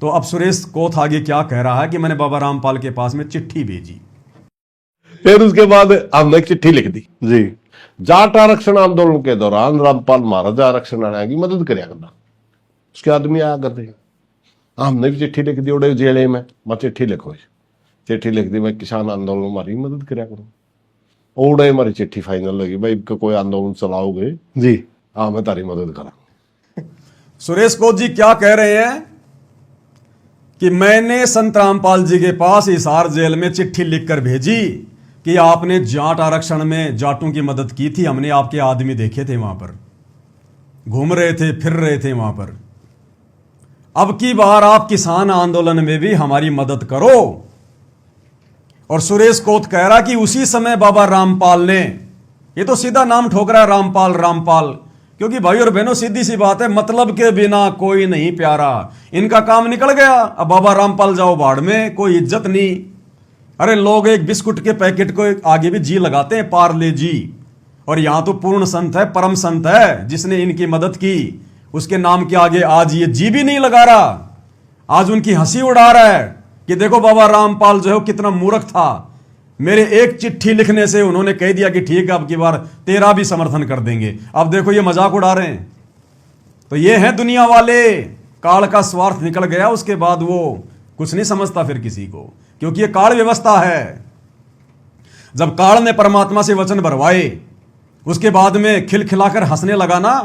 तो अब सुरेश कोथ आगे क्या कह रहा है कि मैंने बाबा रामपाल के पास में चिट्ठी भेजी। फिर उसके बाद हमने एक चिट्ठी लिख दी जी, जाट आरक्षण आंदोलन के दौरान रामपाल महाराज आरक्षण आने की मदद कराया करना। उसके आदमी आया करते, हमने भी चिट्ठी लिख दी उड़े जेले में, मैं चिट्ठी लिखो, चिट्ठी लिख दी, मैं किसान आंदोलन हमारी मदद कराया करूँ। उड़े हमारी चिट्ठी फाइनल लगी, भाई कोई आंदोलन चलाओगे जी, हाँ मैं तारी मदद करा। सुरेश कोथ जी क्या कह रहे हैं कि मैंने संत रामपाल जी के पास हिसार जेल में चिट्ठी लिखकर भेजी कि आपने जाट आरक्षण में जाटों की मदद की थी, हमने आपके आदमी देखे थे वहां पर, घूम रहे थे, फिर रहे थे वहां पर। अब की बार आप किसान आंदोलन में भी हमारी मदद करो। और सुरेश कोथ कह रहा कि उसी समय बाबा रामपाल ने, ये तो सीधा नाम ठोक रहा है रामपाल रामपाल, क्योंकि भाई और बहनों सीधी सी बात है, मतलब के बिना कोई नहीं प्यारा। इनका काम निकल गया, अब बाबा रामपाल जाओ बाढ़ में, कोई इज्जत नहीं। अरे लोग एक बिस्कुट के पैकेट को आगे भी जी लगाते हैं, पार्ले जी, और यहां तो पूर्ण संत है, परम संत है जिसने इनकी मदद की, उसके नाम के आगे आज ये जी भी नहीं लगा रहा। आज उनकी हंसी उड़ा रहा है कि देखो बाबा रामपाल जो है कितना मूर्ख था, मेरे एक चिट्ठी लिखने से उन्होंने कह दिया कि ठीक है अब की बार तेरा भी समर्थन कर देंगे। अब देखो ये मजाक उड़ा रहे हैं। तो ये है दुनिया वाले, काल का स्वार्थ निकल गया, उसके बाद वो कुछ नहीं समझता फिर किसी को, क्योंकि ये काल व्यवस्था है। जब काल ने परमात्मा से वचन भरवाए, उसके बाद में खिलखिलाकर हंसने लगा ना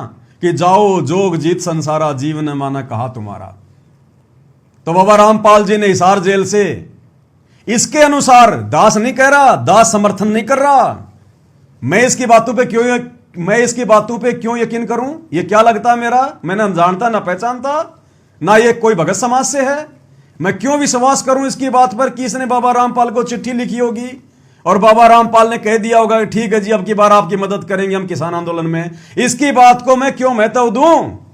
कि जाओ जोग जीत संसारा, जीवन माना कहा तुम्हारा। तो बाबा रामपाल जी ने हिसार जेल से इसके अनुसार, दास नहीं कह रहा, दास समर्थन नहीं कर रहा, मैं इसकी बातों पे क्यों यकीन करूं? ये क्या लगता है मेरा, मैं ना जानता ना पहचानता, ना ये कोई भगत समाज से है, मैं क्यों विश्वास करूं इसकी बात पर कि इसने बाबा रामपाल को चिट्ठी लिखी होगी और बाबा रामपाल ने कह दिया होगा ठीक है जी अब की बार आपकी मदद करेंगे हम किसान आंदोलन में। इसकी बात को मैं क्यों महत्व दूं?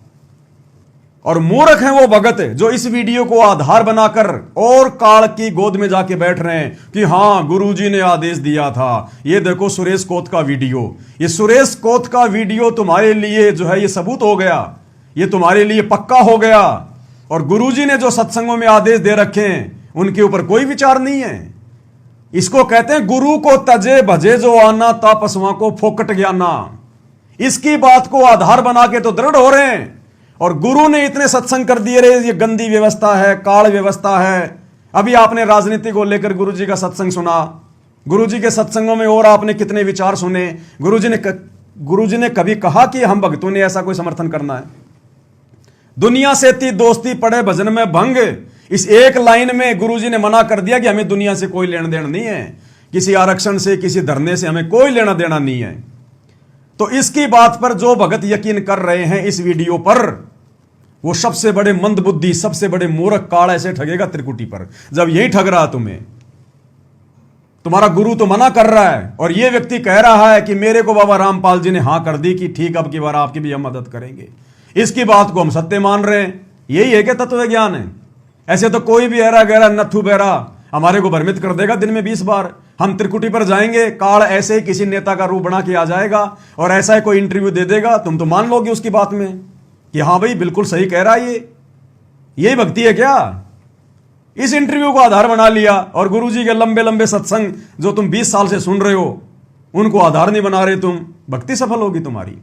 और मूर्ख हैं वो भगत जो इस वीडियो को आधार बनाकर और काल की गोद में जाके बैठ रहे हैं कि हां गुरुजी ने आदेश दिया था। ये देखो सुरेश कोथ का वीडियो, ये सुरेश कोथ का वीडियो तुम्हारे लिए जो है ये सबूत हो गया, ये तुम्हारे लिए पक्का हो गया। और गुरुजी ने जो सत्संगों में आदेश दे रखे हैं उनके ऊपर कोई विचार नहीं है। इसको कहते हैं गुरु को तजे भजे जो आना, तापसवा को फोकट ज्ञाना। इसकी बात को आधार बना के तो दृढ़ हो रहे हैं। और गुरु ने इतने सत्संग कर दिए रे, ये गंदी व्यवस्था है, काल व्यवस्था है। अभी आपने राजनीति को लेकर गुरुजी का सत्संग सुना, गुरुजी के सत्संगों में और आपने कितने विचार सुने। गुरुजी ने कभी कहा कि हम भक्तों ने ऐसा कोई समर्थन करना है? दुनिया से थी दोस्ती पड़े भजन में भंग, इस एक लाइन में गुरुजी ने मना कर दिया कि हमें दुनिया से कोई लेना देना नहीं है, किसी आरक्षण से, किसी धरने से हमें कोई लेना देना नहीं है। तो इसकी बात पर जो भगत यकीन कर रहे हैं इस वीडियो पर, वो सबसे बड़े मंदबुद्धि, सबसे बड़े मूर्ख काल ऐसे ठगेगा त्रिकुटी पर। जब यही ठग रहा तुम्हें, तुम्हारा गुरु तो मना कर रहा है और ये व्यक्ति कह रहा है कि मेरे को बाबा रामपाल जी ने हां कर दी कि ठीक अब की बार आपकी भी हम मदद करेंगे, इसकी बात को हम सत्य मान रहे हैं। यही है कि तत्व ज्ञान है? ऐसे तो कोई भी ऐरा गहरा नथु बहरा हमारे को भ्रमित कर देगा दिन में 20 बार। हम त्रिकुटी पर जाएंगे, काल ऐसे ही किसी नेता का रूप बना के आ जाएगा और ऐसा ही कोई इंटरव्यू दे देगा, तुम तो मान लोगे उसकी बात में कि हां भाई बिल्कुल सही कह रहा है। यही भक्ति है क्या? इस इंटरव्यू को आधार बना लिया और गुरुजी के लंबे लंबे सत्संग जो तुम 20 साल से सुन रहे हो उनको आधार नहीं बना रहे तुम, भक्ति सफल होगी तुम्हारी?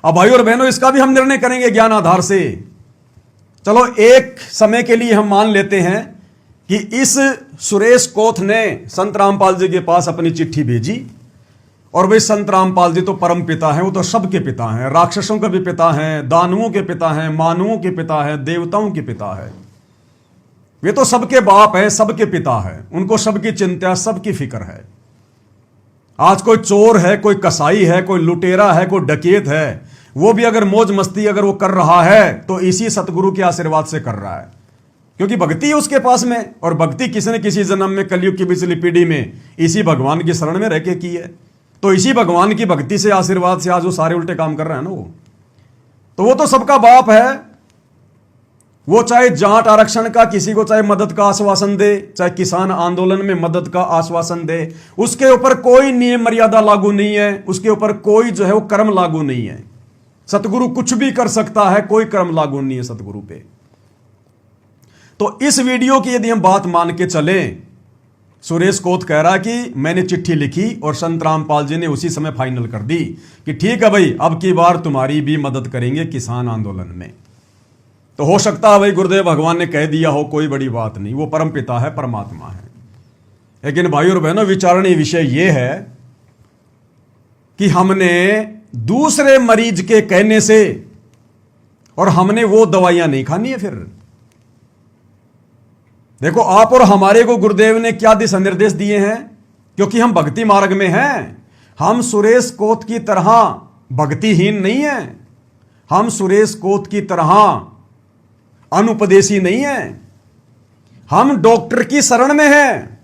अब भाई और बहनों इसका भी हम निर्णय करेंगे ज्ञान आधार से। चलो एक समय के लिए हम मान लेते हैं कि इस सुरेश कोथ ने संत रामपाल जी के पास अपनी चिट्ठी भेजी और वे संत रामपाल जी तो परम पिता हैं, वो तो सबके पिता हैं, राक्षसों के भी पिता हैं, दानवों के पिता हैं, मानवों के पिता हैं, देवताओं के पिता हैं। वे तो सबके बाप हैं, सबके पिता हैं, उनको सबकी चिंता, सबकी फिक्र है। आज कोई चोर है, कोई कसाई है, कोई लुटेरा है, कोई डकैत है, वो भी अगर मौज मस्ती अगर वो कर रहा है तो इसी सतगुरु के आशीर्वाद से कर रहा है, क्योंकि भक्ति है उसके पास में। और भक्ति किसी न किसी जन्म में कलयुग की पिछली पीढ़ी में इसी भगवान की शरण में रह के की है। तो इसी भगवान की भक्ति से, आशीर्वाद से आज वो सारे उल्टे काम कर रहे हैं ना। वो तो सबका बाप है। वो चाहे जाट आरक्षण का किसी को चाहे मदद का आश्वासन दे, चाहे किसान आंदोलन में मदद का आश्वासन दे, उसके ऊपर कोई नियम मर्यादा लागू नहीं है, उसके ऊपर कोई जो है वो कर्म लागू नहीं है। सतगुरु कुछ भी कर सकता है, कोई कर्म लागू नहीं है सतगुरु पे। तो इस वीडियो की यदि हम बात मान के चलें, सुरेश कोत कह रहा कि मैंने चिट्ठी लिखी और संत रामपाल जी ने उसी समय फाइनल कर दी कि ठीक है भाई, अब की बार तुम्हारी भी मदद करेंगे किसान आंदोलन में। तो हो सकता है भाई गुरुदेव भगवान ने कह दिया हो, कोई बड़ी बात नहीं, वो परम पिता है, परमात्मा है। लेकिन भाई और बहनों, विचारणीय विषय यह है कि हमने दूसरे मरीज के कहने से और हमने वो दवाइयां नहीं खानी है। फिर देखो, आप और हमारे को गुरुदेव ने क्या दिशा निर्देश दिए हैं, क्योंकि हम भक्ति मार्ग में हैं। हम सुरेश कोत की तरह भक्तिहीन नहीं हैं, हम सुरेश कोत की तरह अनुपदेशी नहीं हैं, हम डॉक्टर की शरण में हैं।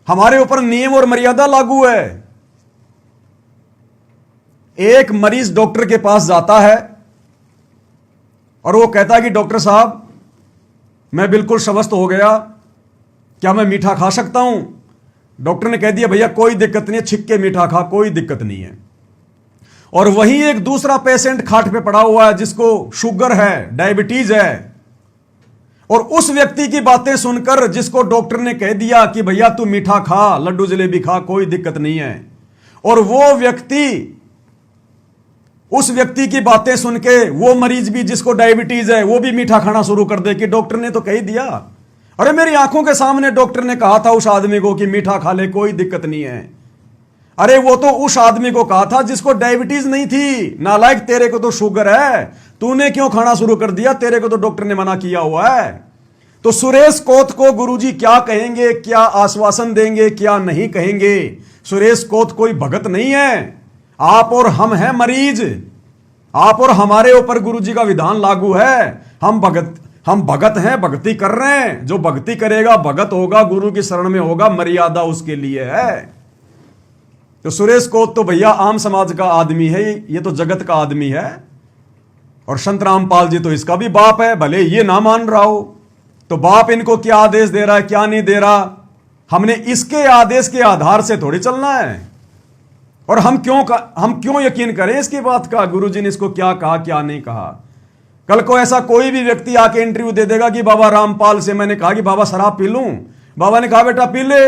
हमारे ऊपर नियम और मर्यादा लागू है। एक मरीज डॉक्टर के पास जाता है और वो कहता है कि डॉक्टर साहब, मैं बिल्कुल स्वस्थ हो गया, क्या मैं मीठा खा सकता हूं? डॉक्टर ने कह दिया भैया कोई दिक्कत नहीं है, छिक के मीठा खा, कोई दिक्कत नहीं है। और वहीं एक दूसरा पेशेंट खाट पे पड़ा हुआ है जिसको शुगर है, डायबिटीज है, और उस व्यक्ति की बातें सुनकर जिसको डॉक्टर ने कह दिया कि भैया तू मीठा खा, लड्डू जलेबी खा, कोई दिक्कत नहीं है, और वो व्यक्ति, उस व्यक्ति की बातें सुन के वो मरीज भी जिसको डायबिटीज है वो भी मीठा खाना शुरू कर दे कि डॉक्टर ने तो कह दिया। अरे मेरी आंखों के सामने डॉक्टर ने कहा था उस आदमी को कि मीठा खा ले, कोई दिक्कत नहीं है। अरे वो तो उस आदमी को कहा था जिसको डायबिटीज नहीं थी। नालायक, तेरे को तो शुगर है, तूने क्यों खाना शुरू कर दिया? तेरे को तो डॉक्टर ने मना किया हुआ है। तो सुरेश कोत को गुरुजी क्या कहेंगे, क्या आश्वासन देंगे, क्या नहीं कहेंगे? सुरेश कोत कोई भगत नहीं है, आप और हम हैं मरीज। आप और हमारे ऊपर गुरुजी का विधान लागू है। हम भगत हैं, भक्ति कर रहे हैं। जो भक्ति करेगा भगत होगा, गुरु की शरण में होगा, मर्यादा उसके लिए है। तो सुरेश कोत तो भैया आम समाज का आदमी है, ये तो जगत का आदमी है, और संत रामपाल जी तो इसका भी बाप है, भले ये ना मान रहा हो। तो बाप इनको क्या आदेश दे रहा है, क्या नहीं दे रहा, हमने इसके आदेश के आधार से थोड़ी चलना है। और हम क्यों यकीन करें इसकी बात का, गुरुजी ने इसको क्या कहा, क्या नहीं कहा। कल को ऐसा कोई भी व्यक्ति आके इंटरव्यू दे देगा कि बाबा रामपाल से मैंने कहा कि बाबा शराब पी लूं, बाबा ने कहा बेटा पी ले।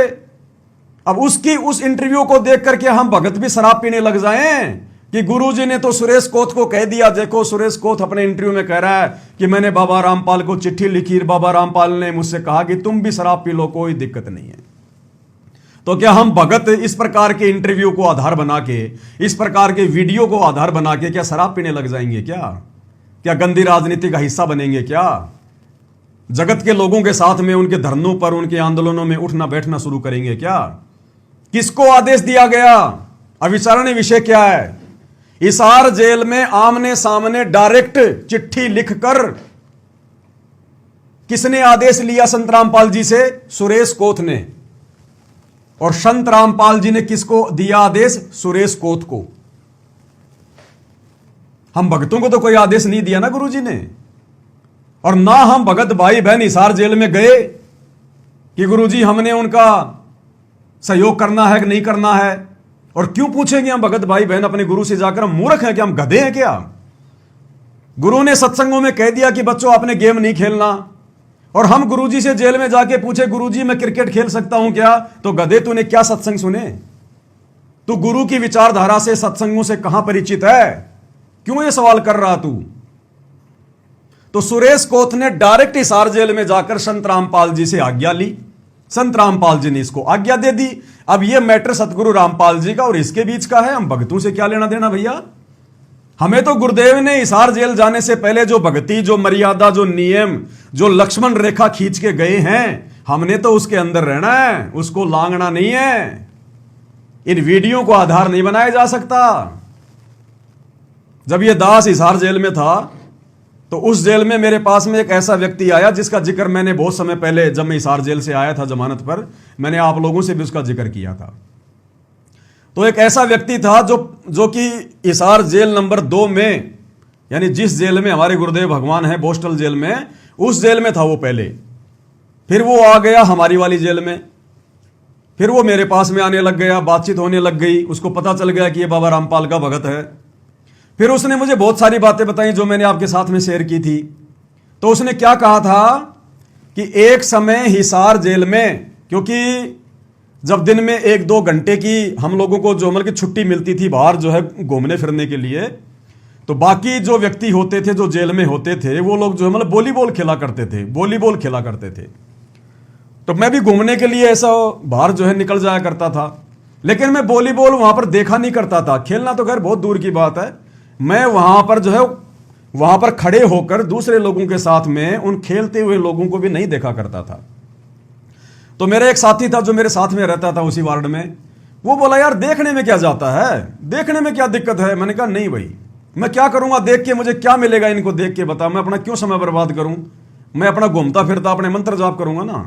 अब उस इंटरव्यू को देख करके हम भगत भी शराब पीने लग जाएं कि गुरुजी ने तो सुरेश कोत को कह दिया। देखो, सुरेश कोत अपने इंटरव्यू में कह रहा है कि मैंने बाबा रामपाल को चिट्ठी लिखी, बाबा रामपाल ने मुझसे कहा कि तुम भी शराब पी लो, कोई दिक्कत नहीं है। तो क्या हम भगत इस प्रकार के इंटरव्यू को आधार बना के, इस प्रकार के वीडियो को आधार बना के क्या शराब पीने लग जाएंगे? क्या गंदी राजनीति का हिस्सा बनेंगे? क्या जगत के लोगों के साथ में उनके धरनों पर, उनके आंदोलनों में उठना बैठना शुरू करेंगे? क्या किसको आदेश दिया गया? अविचारणीय विषय क्या है? हिसार जेल में आमने सामने डायरेक्ट चिट्ठी लिखकर किसने आदेश लिया संत रामपाल जी से? सुरेश कोत ने। और संत रामपाल जी ने किसको दिया आदेश? सुरेश कोत को। हम भक्तों को तो कोई आदेश नहीं दिया ना गुरुजी ने। और ना हम भगत भाई बहन हिसार जेल में गए कि गुरुजी हमने उनका सहयोग करना है कि नहीं करना है। और क्यों पूछेंगे हम भगत भाई बहन अपने गुरु से जाकर? हम मूर्ख हैं क्या? हम गधे हैं क्या? गुरु ने सत्संगों में कह दिया कि बच्चों आपने गेम नहीं खेलना, और हम गुरुजी से जेल में जाके पूछे गुरुजी मैं क्रिकेट खेल सकता हूं क्या? तो गधे, तूने क्या सत्संग सुने? तू गुरु की विचारधारा से, सत्संगों से कहां परिचित है? क्यों ये सवाल कर रहा तू? तो सुरेश कोत ने डायरेक्ट हिसार जेल में जाकर संत रामपाल जी से आज्ञा ली। संत रामपाल जी ने इसको आज्ञा दे दी। अब यह मैटर सतगुरु रामपाल जी का और इसके बीच का है, हम भक्तों से क्या लेना देना भैया? हमें तो गुरुदेव ने हिसार जेल जाने से पहले जो भक्ति, जो मर्यादा, जो नियम, जो लक्ष्मण रेखा खींच के गए हैं, हमने तो उसके अंदर रहना है, उसको लांघना नहीं है। इन वीडियो को आधार नहीं बनाया जा सकता। जब ये दास हिसार जेल में था तो उस जेल में मेरे पास में एक ऐसा व्यक्ति आया जिसका जिक्र मैंने बहुत समय पहले, जब मैं हिसार जेल से आया था जमानत पर, मैंने आप लोगों से भी उसका जिक्र किया था। तो एक ऐसा व्यक्ति था जो कि हिसार जेल नंबर 2 में, यानी जिस जेल में हमारे गुरुदेव भगवान है, बोस्टल जेल में, उस जेल में था वो पहले। फिर वो आ गया हमारी वाली जेल में, फिर वो मेरे पास में आने लग गया, बातचीत होने लग गई, उसको पता चल गया कि ये बाबा रामपाल का भगत है। फिर उसने मुझे बहुत सारी बातें बताई जो मैंने आपके साथ में शेयर की थी। तो उसने क्या कहा था कि एक समय हिसार जेल में, क्योंकि जब दिन में 1-2 घंटे की हम लोगों को जो मतलब की छुट्टी मिलती थी बाहर जो है घूमने फिरने के लिए, तो बाकी जो व्यक्ति होते थे जो जेल में होते थे वो लोग जो है मतलब वॉलीबॉल खेला करते थे, वॉलीबॉल खेला करते थे। तो मैं भी घूमने के लिए ऐसा बाहर जो है निकल जाया करता था, लेकिन मैं वॉलीबॉल वहां पर देखा नहीं करता था। खेलना तो खैर बहुत दूर की बात है, मैं वहां पर जो है वहां पर खड़े होकर दूसरे लोगों के साथ में उन खेलते हुए लोगों को भी नहीं देखा करता था। तो मेरा एक साथी था जो मेरे साथ में रहता था उसी वार्ड में, वो बोला यार देखने में क्या जाता है, देखने में क्या दिक्कत है। मैंने कहा नहीं भाई, मैं क्या करूंगा देख के, मुझे क्या मिलेगा इनको देख के बता, मैं अपना क्यों समय बर्बाद करूं, मैं अपना घूमता फिरता अपने मंत्र जाप करूंगा ना।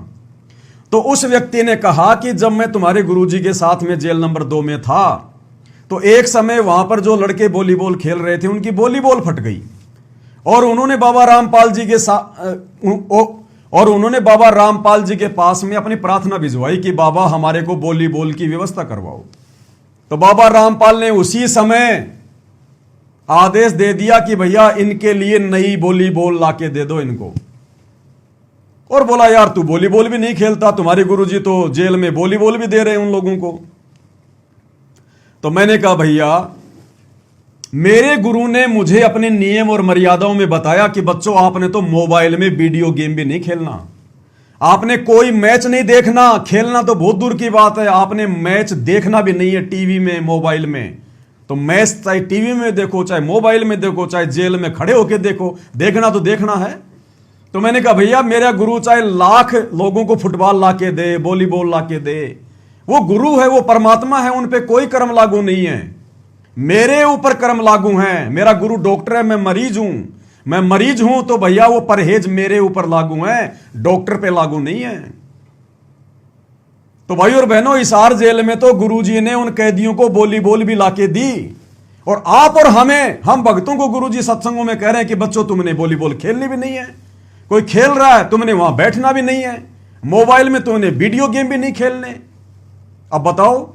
तो उस व्यक्ति ने कहा कि जब मैं तुम्हारे गुरुजी के साथ में जेल नंबर 2 में था तो एक समय वहां पर जो लड़के वॉलीबॉल खेल रहे थे उनकी वॉलीबॉल फट गई और उन्होंने बाबा रामपाल जी के और उन्होंने बाबा रामपाल जी के पास में अपनी प्रार्थना भिजवाई कि बाबा हमारे को वॉलीबॉल की व्यवस्था करवाओ। तो बाबा रामपाल ने उसी समय आदेश दे दिया कि भैया इनके लिए नई वॉलीबॉल लाके दे दो इनको। और बोला यार तू वॉलीबॉल भी नहीं खेलता, तुम्हारे गुरुजी तो जेल में वॉलीबॉल भी दे रहे हैं उन लोगों को। तो मैंने कहा भैया मेरे गुरु ने मुझे अपने नियम और मर्यादाओं में बताया कि बच्चों आपने तो मोबाइल में वीडियो गेम भी नहीं खेलना, आपने कोई मैच नहीं देखना, खेलना तो बहुत दूर की बात है, आपने मैच देखना भी नहीं है टीवी में मोबाइल में। तो मैच चाहे टीवी में देखो, चाहे मोबाइल में देखो, चाहे जेल में खड़े होकर देखो, देखना तो देखना है। तो मैंने कहा भैया मेरा गुरु चाहे लाख लोगों को फुटबॉल लाके दे, वॉलीबॉल लाके दे, वो गुरु है, वो परमात्मा है, उन पे कोई कर्म लागू नहीं है, मेरे ऊपर कर्म लागू हैं। मेरा गुरु डॉक्टर है, मैं मरीज हूं, मैं मरीज हूं तो भैया वो परहेज मेरे ऊपर लागू है, डॉक्टर पे लागू नहीं है। तो भाई और बहनों हिसार जेल में तो गुरुजी ने उन कैदियों को वॉलीबॉल भी लाके दी, और आप और हम भक्तों को गुरुजी सत्संगों में कह रहे हैं कि बच्चों तुमने वॉलीबॉल खेलनी भी नहीं है, कोई खेल रहा है तुमने वहां बैठना भी नहीं है, मोबाइल में तुमने वीडियो गेम भी नहीं खेलने। अब बताओ,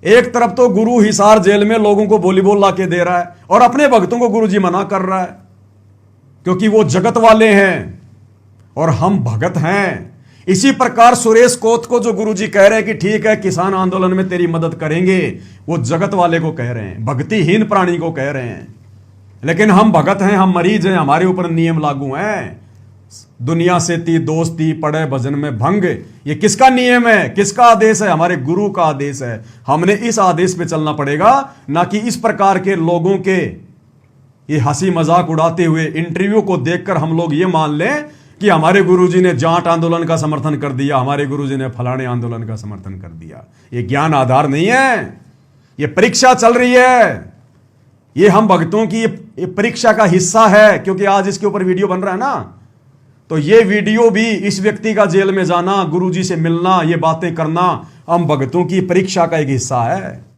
एक तरफ तो गुरु हिसार जेल में लोगों को वॉलीबॉल लाके दे रहा है और अपने भक्तों को गुरुजी मना कर रहा है क्योंकि वो जगत वाले हैं और हम भगत हैं। इसी प्रकार सुरेश कोत को जो गुरुजी कह रहे हैं कि ठीक है किसान आंदोलन में तेरी मदद करेंगे, वो जगत वाले को कह रहे हैं, भक्तिहीन प्राणी को कह रहे हैं। लेकिन हम भगत हैं, हम मरीज हैं, हमारे ऊपर नियम लागू हैं। दुनिया से ती दोस्ती पड़े भजन में भंग, ये किसका नियम है, किसका आदेश है? हमारे गुरु का आदेश है। हमने इस आदेश पे चलना पड़ेगा, ना कि इस प्रकार के लोगों के ये हंसी मजाक उड़ाते हुए इंटरव्यू को देखकर हम लोग ये मान लें कि हमारे गुरुजी ने जाट आंदोलन का समर्थन कर दिया, हमारे गुरुजी ने फलाने आंदोलन का समर्थन कर दिया। ये ज्ञान आधार नहीं है, ये परीक्षा चल रही है, ये हम भक्तों की ये परीक्षा का हिस्सा है। क्योंकि आज इसके ऊपर वीडियो बन रहा है ना, तो ये वीडियो भी इस व्यक्ति का जेल में जाना, गुरुजी से मिलना, ये बातें करना हम भक्तों की परीक्षा का एक हिस्सा है।